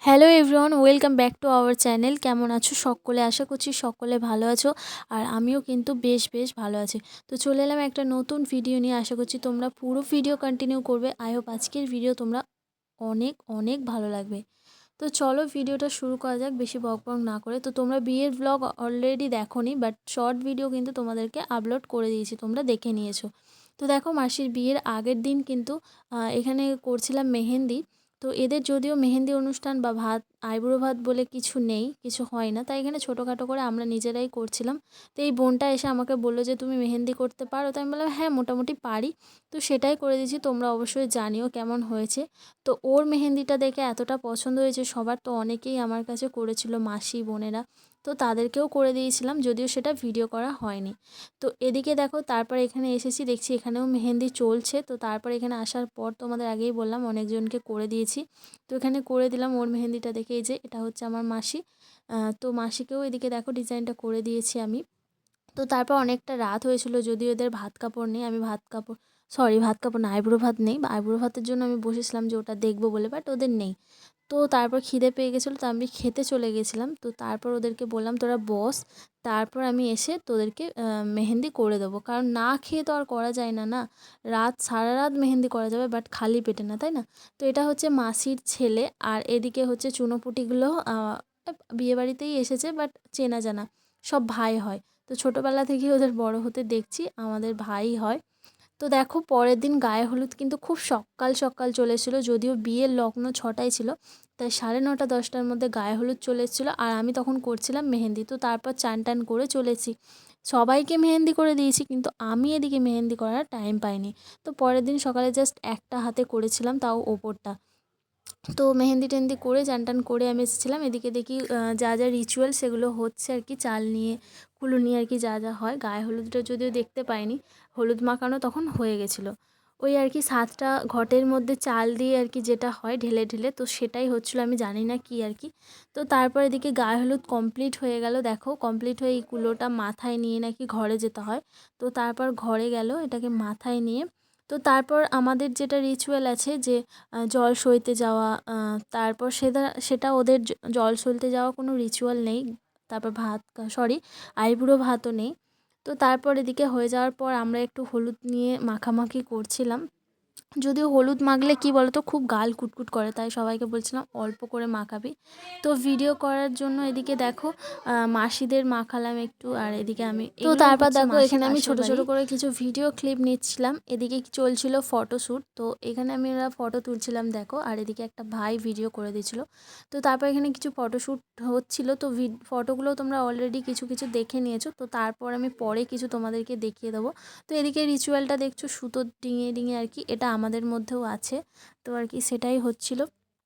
Hello everyone, welcome back to our channel. কেমন আছো সকলে? আশা করছি সকলে ভালো আছো, আর আমিও কিন্তু বেশ ভালো আছি। তো চলে এলাম একটা নতুন ভিডিও নিয়ে। আশা করছি তোমরা পুরো ভিডিও কন্টিনিউ করবে। আই হোপ আজকের ভিডিও তোমরা অনেক ভালো লাগবে। তো চলো ভিডিওটা শুরু করা যাক বেশি বকবক না করে। তো তোমরা বিয়ের ব্লগ অলরেডি দেখোনি, বাট শর্ট ভিডিও কিন্তু তোমাদেরকে আপলোড করে দিয়েছি, তোমরা দেখে নিয়েছো। তো দেখো, মাসির বিয়ের আগের দিন কিন্তু এখানে করছিলাম মেহেন্দি। তো এদের যদিও মেহেন্দি অনুষ্ঠান বা আইবুড়ো ভাত বলে কিছু নেই, কিছু হয় না, তাই এখানে ছোটোখাটো করে আমরা নিজেরাই করছিলাম। তো এই বোনটা এসে আমাকে বললো যে তুমি মেহেন্দি করতে পারো? তো আমি বললাম হ্যাঁ, মোটামুটি পারি। তো সেটাই করে দিয়েছি, তোমরা অবশ্যই জানিও কেমন হয়েছে। তো ওর মেহেন্দিটা দেখে এতটা পছন্দ হয়েছে সবার, তো অনেকেই আমার কাছে করেছিল, মাসি বোনেরা, তো তাদেরকেও করে দিয়েছিলাম, যদিও সেটা ভিডিও করা হয়নি। তো এদিকে দেখো, তারপর এখানে এসেছি, দেখছি এখানেও মেহেন্দি চলছে। তো তারপর এখানে আসার পর তোমাদের আগেই বললাম অনেকজনকে করে দিয়েছি। তো এখানে করে দিলাম ওর মেহেন্দিটা দেখে। এই যে এটা হচ্ছে আমার মাসি। তো মাসিকেও এদিকে দেখো ডিজাইনটা করে দিয়েছি আমি। তো তারপর অনেকটা রাত হয়েছিল, যদিও এদের ভাত কাপড় নেই। আমি ভাত কাপড় না, আইবুড়ো ভাত নেই, বা আইবুড়ো ভাতের জন্য আমি বসেছিলাম যে ওটা দেখবো বলে, বাট ওদের নেই। তো তারপর খিদে পেয়ে গেছিলো, তো আমি খেতে চলে গেছিলাম। তো তারপর ওদেরকে বললাম তোরা বস, তারপর আমি এসে তোদেরকে মেহেন্দি করে দেবো, কারণ না খেয়ে তো আর করা যায় না, না। সারা রাত মেহেন্দি করা যাবে, বাট খালি পেটে না, তাই না? তো এটা হচ্ছে মাসির ছেলে, আর এদিকে হচ্ছে চুনোপুটিগুলো বিয়েবাড়িতেই এসেছে, বাট চেনা জানা, সব ভাই হয়। তো ছোটোবেলা থেকেই ওদের বড় হতে দেখছি, আমাদের ভাই হয়। তো দেখো, পরের দিন গায়ে হলুদ কিন্তু খুব সকাল চলে এসেছিলো, যদিও বিয়ের লগ্ন 6টায় ছিল, তাই 9:30-10টার মধ্যে গায়ে হলুদ চলে এসেছিলো, আর আমি তখন করছিলাম মেহেন্দি। তো তারপর চান টান করে চলেছি, সবাইকে মেহেন্দি করে দিয়েছি, কিন্তু আমি এদিকে মেহেন্দি করার টাইম পাইনি। তো পরের দিন সকালে জাস্ট একটা হাতে করেছিলাম, তাও ওপরটা। তো মেহেন্দি টেহেন্দি করে চান টান করে আমি এসেছিলাম। এদিকে দেখি যা রিচুয়াল সেগুলো হচ্ছে আর কি, চাল নিয়ে কুলো নিয়ে আর কি, যা হয়। গায়ে হলুদটা যদিও দেখতে পাইনি, হলুদ মাখানো তখন হয়ে গেছিলো। ওই আর কি 7টা ঘটের মধ্যে চাল দিয়ে আর কি যেটা হয় ঢেলে, তো সেটাই হচ্ছিলো, আমি জানি না কি আর কি। তো তারপর এদিকে গায়ে হলুদ কমপ্লিট হয়ে গেল, দেখো কমপ্লিট হয়ে এই কুলোটা মাথায় নিয়ে নাকি ঘরে যেতে হয়। তো তারপর ঘরে গেল এটাকে মাথায় নিয়ে। তো তারপর আমাদের যেটা রিচুয়াল আছে যে জল সইতে যাওয়া, তারপর সেটা ওদের জল সইতে যাওয়া কোনো রিচুয়াল নেই। তারপর আইবুড়ো ভাতও নেই। তো তারপর এদিকে হয়ে যাওয়ার পর আমরা একটু হলুদ নিয়ে মাখামাখি করছিলাম, যদিও হলুদ মাখলে কি বলতো খুব গাল কুটকুট করে, তাই সবাইকে বলছিলাম অল্প করে মাখাবি। তো ভিডিও করার জন্য এদিকে দেখো মাসিদের মাখালাম একটু, আর এদিকে আমি, তো তারপর দেখো এখানে আমি ছোট করে কিছু ভিডিও ক্লিপ নিচ্ছিলাম। এদিকে চলছিল ফটোশ্যুট, তো এখানে আমি ওরা ফটো তুলছিলাম দেখো, আর এদিকে একটা ভাই ভিডিও করে দিয়েছিল। তো তারপর এখানে কিছু ফটোশ্যুট হচ্ছিল, তো ফটোগুলো তোমরা অলরেডি কিছু দেখে নিয়েছো। তো তারপর আমি পরে কিছু তোমাদেরকে দেখিয়ে দেবো। তো এদিকে রিচুয়ালটা দেখছো সুতোর ডিঙিয়ে আর কি, এটা আমাদের মধ্যেও আছে, তো আর কি সেটাই হচ্ছিল।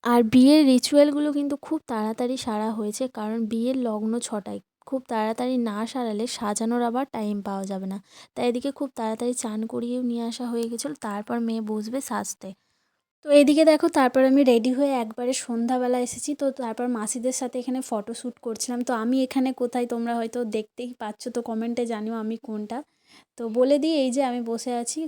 আর বিয়ের রিচুয়ালগুলো কিন্তু খুব তাড়াতাড়ি সারা হয়েছে, কারণ বিয়ের লগ্ন 6টায়, খুব তাড়াতাড়ি না সারালে সাজানোর আবার টাইম পাওয়া যাবে না। তাই এদিকে খুব তাড়াতাড়ি চান করিয়েও নিয়ে আসা হয়ে গেছিলো, তারপর মেয়ে বসবে সাজতে। তো এদিকে দেখো, তারপর আমি রেডি হয়ে একবারে সন্ধ্যাবেলা এসেছি। তো তারপর মাসিদের সাথে এখানে ফটোশ্যুট করছিলাম। তো আমি এখানে কোথায় তোমরা হয়তো দেখতেই পাচ্ছ, তো কমেন্টে জানিও আমি কোনটা। তো বলে দিই, এই যে আমি বসে আছি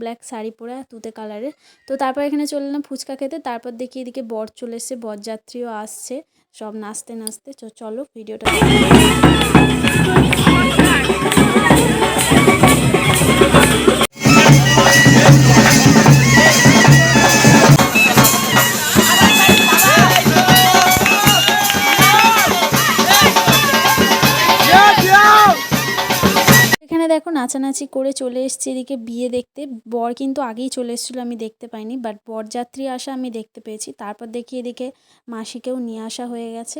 ব্ল্যাক শাড়ি পরে তুতে কালারের। তো তারপর এখানে চলে এলাম ফুচকা খেতে। তারপর দেখি এদিকে বর চলে এসছে, বরযাত্রীও আসছে, সব নাচতে নাচতে। চলো ভিডিওটা এখানে দেখো নাচানাচি করে চলে এসেছি এদিকে বিয়ে দেখতে। বর কিন্তু আগেই চলে এসেছিলো, আমি দেখতে পাইনি, বাট বরযাত্রী আসা আমি দেখতে পেয়েছি। তারপর দেখি এদিকে মাসিকেও নিয়ে আসা হয়ে গেছে।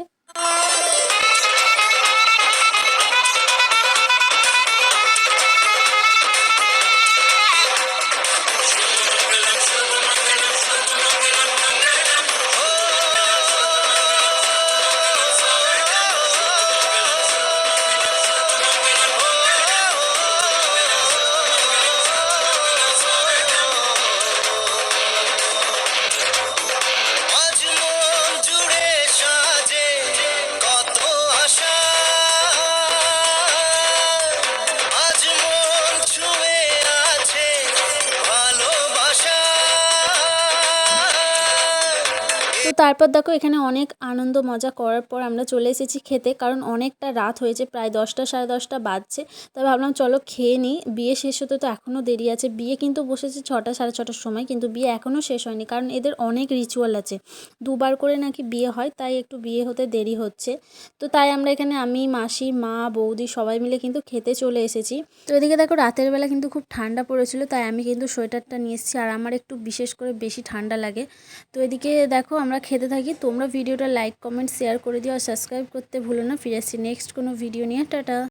তারপর দেখো এখানে অনেক আনন্দ মজা করার পর আমরা চলে এসেছি খেতে, কারণ অনেকটা রাত হয়েছে, প্রায় 10টা সাড়ে 10টা বাজছে। তবে ভাবলাম চলো খেয়ে নিই, বিয়ে শেষ হতে তো এখনও দেরি আছে। বিয়ে কিন্তু বসেছে 6টা সাড়ে 6টার সময়, কিন্তু বিয়ে এখনও শেষ হয়নি, কারণ এদের অনেক রিচুয়াল আছে, দুবার করে নাকি বিয়ে হয়, তাই একটু বিয়ে হতে দেরি হচ্ছে। তো তাই আমরা এখানে আমি, মাসি, মা, বৌদি সবাই মিলে কিন্তু খেতে চলে এসেছি। তো এদিকে দেখো রাতের বেলা কিন্তু খুব ঠান্ডা পড়েছিল, তাই আমি কিন্তু সোয়েটারটা নিয়ে এসেছি, আর আমার একটু বিশেষ করে বেশি ঠান্ডা লাগে। তো এদিকে দেখো আমরা খেতে থাকি, তোমরা ভিডিওটা লাইক কমেন্ট শেয়ার করে দিও আর সাবস্ক্রাইব করতে ভুলো না। ফিরে আসছি নেক্সট কোনো ভিডিও নিয়ে। টাটা।